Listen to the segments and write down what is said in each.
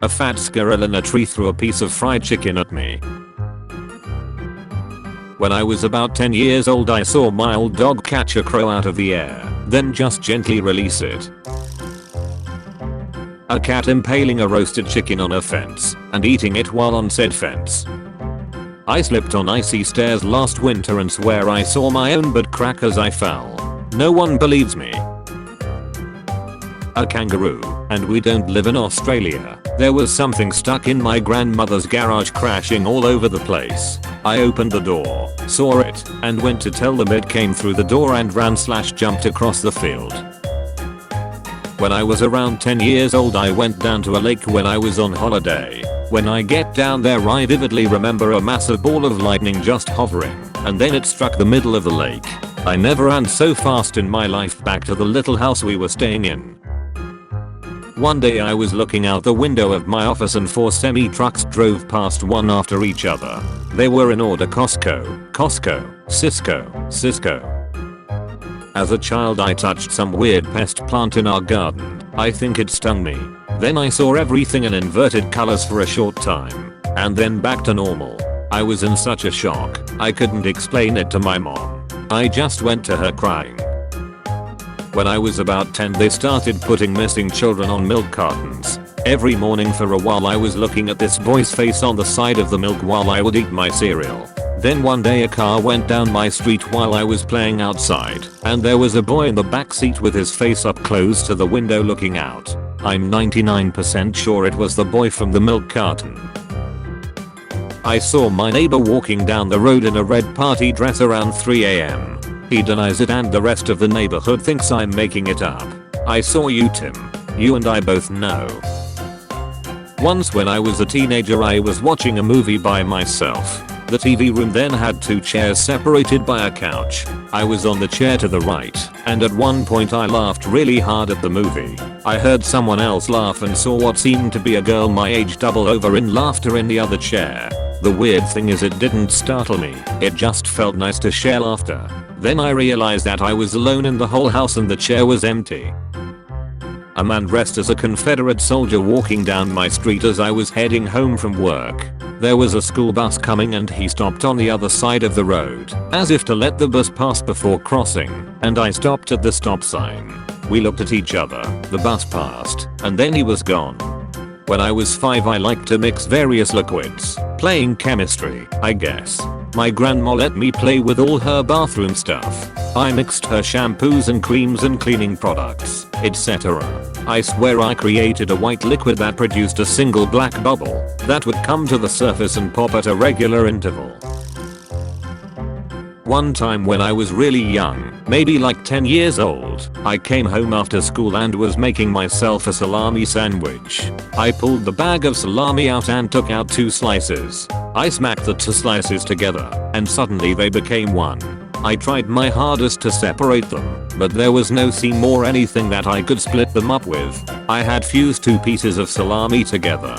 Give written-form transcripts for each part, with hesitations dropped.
A fat squirrel in a tree threw a piece of fried chicken at me. When I was about 10 years old, I saw my old dog catch a crow out of the air, then just gently release it. A cat impaling a roasted chicken on a fence and eating it while on said fence. I slipped on icy stairs last winter and swear I saw my own butt crack as I fell. No one believes me. A kangaroo, and we don't live in Australia. There was something stuck in my grandmother's garage crashing all over the place. I opened the door, saw it, and went to tell them it came through the door and ran/jumped across the field. When I was around 10 years old, I went down to a lake when I was on holiday. When I get down there, I vividly remember a massive ball of lightning just hovering, and then it struck the middle of the lake. I never ran so fast in my life back to the little house we were staying in. One day I was looking out the window of my office and 4 semi-trucks drove past one after each other. They were in order: Costco, Costco, Cisco, Cisco. As a child, I touched some weird pest plant in our garden. I think it stung me. Then I saw everything in inverted colors for a short time, and then back to normal. I was in such a shock, I couldn't explain it to my mom. I just went to her crying. When I was about 10, they started putting missing children on milk cartons. Every morning for a while I was looking at this boy's face on the side of the milk while I would eat my cereal. Then one day a car went down my street while I was playing outside, and there was a boy in the back seat with his face up close to the window looking out. I'm 99% sure it was the boy from the milk carton. I saw my neighbor walking down the road in a red party dress around 3 AM. He denies it and the rest of the neighborhood thinks I'm making it up. I saw you, Tim. You and I both know. Once when I was a teenager, I was watching a movie by myself. The TV room then had 2 chairs separated by a couch. I was on the chair to the right, and at one point I laughed really hard at the movie. I heard someone else laugh and saw what seemed to be a girl my age double over in laughter in the other chair. The weird thing is, it didn't startle me, it just felt nice to share laughter. Then I realized that I was alone in the whole house and the chair was empty. A man dressed as a Confederate soldier walking down my street as I was heading home from work. There was a school bus coming and he stopped on the other side of the road, as if to let the bus pass before crossing, and I stopped at the stop sign. We looked at each other, the bus passed, and then he was gone. When I was 5, I liked to mix various liquids, playing chemistry, I guess. My grandma let me play with all her bathroom stuff. I mixed her shampoos and creams and cleaning products, etc. I swear I created a white liquid that produced a single black bubble that would come to the surface and pop at a regular interval. One time when I was really young, maybe like 10 years old, I came home after school and was making myself a salami sandwich. I pulled the bag of salami out and took out 2 slices. I smacked the 2 slices together, and suddenly they became one. I tried my hardest to separate them, but there was no seam or anything that I could split them up with. I had fused 2 pieces of salami together.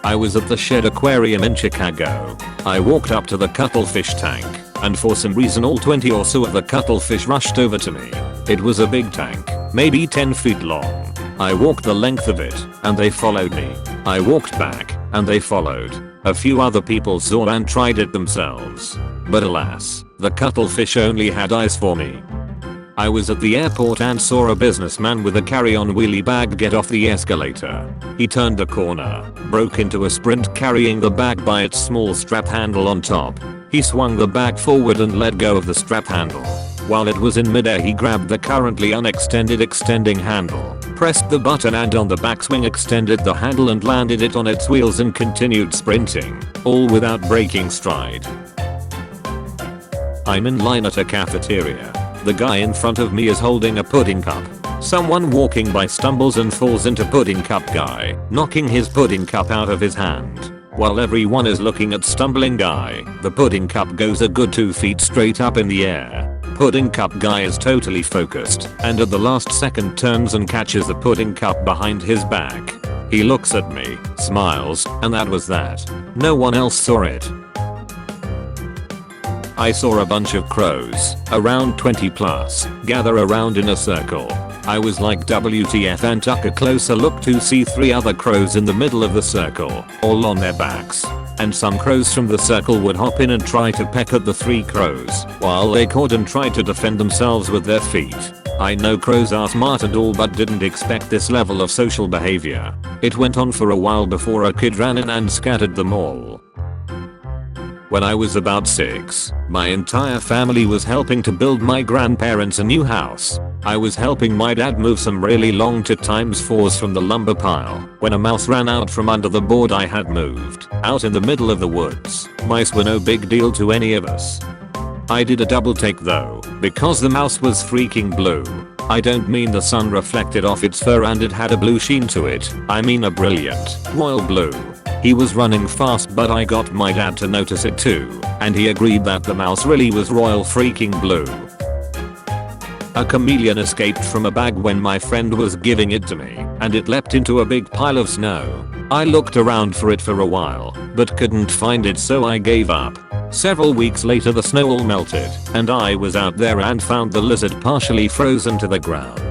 I was at the Shedd Aquarium in Chicago. I walked up to the cuttlefish tank, and for some reason all 20 or so of the cuttlefish rushed over to me. It was a big tank, maybe 10 feet long. I walked the length of it, and they followed me. I walked back, and they followed. A few other people saw and tried it themselves. But alas, the cuttlefish only had eyes for me. I was at the airport and saw a businessman with a carry-on wheelie bag get off the escalator. He turned the corner, broke into a sprint carrying the bag by its small strap handle on top. He swung the bag forward and let go of the strap handle. While it was in midair, he grabbed the currently unextended extending handle, pressed the button, and on the backswing extended the handle and landed it on its wheels and continued sprinting, all without breaking stride. I'm in line at a cafeteria. The guy in front of me is holding a pudding cup. Someone walking by stumbles and falls into pudding cup guy, knocking his pudding cup out of his hand. While everyone is looking at stumbling guy, the pudding cup goes a good 2 feet straight up in the air. Pudding cup guy is totally focused, and at the last second turns and catches the pudding cup behind his back. He looks at me, smiles, and that was that. No one else saw it. I saw a bunch of crows, around 20 plus, gather around in a circle. I was like WTF and took a closer look to see 3 other crows in the middle of the circle, all on their backs. And some crows from the circle would hop in and try to peck at the 3 crows, while they cawed and tried to defend themselves with their feet. I know crows are smart and all, but didn't expect this level of social behavior. It went on for a while before a kid ran in and scattered them all. When I was about 6, my entire family was helping to build my grandparents a new house. I was helping my dad move some really long 2x4s from the lumber pile when a mouse ran out from under the board I had moved, out in the middle of the woods. Mice were no big deal to any of us. I did a double take though, because the mouse was freaking blue. I don't mean the sun reflected off its fur and it had a blue sheen to it, I mean a brilliant, royal blue. He was running fast, but I got my dad to notice it too, and he agreed that the mouse really was royal freaking blue. A chameleon escaped from a bag when my friend was giving it to me, and it leapt into a big pile of snow. I looked around for it for a while, but couldn't find it, so I gave up. Several weeks later the snow all melted, and I was out there and found the lizard partially frozen to the ground.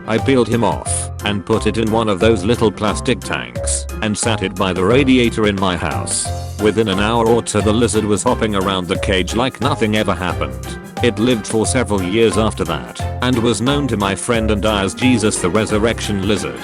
I peeled him off and put it in one of those little plastic tanks and sat it by the radiator in my house. Within an hour or two the lizard was hopping around the cage like nothing ever happened. It lived for several years after that and was known to my friend and I as Jesus the Resurrection Lizard.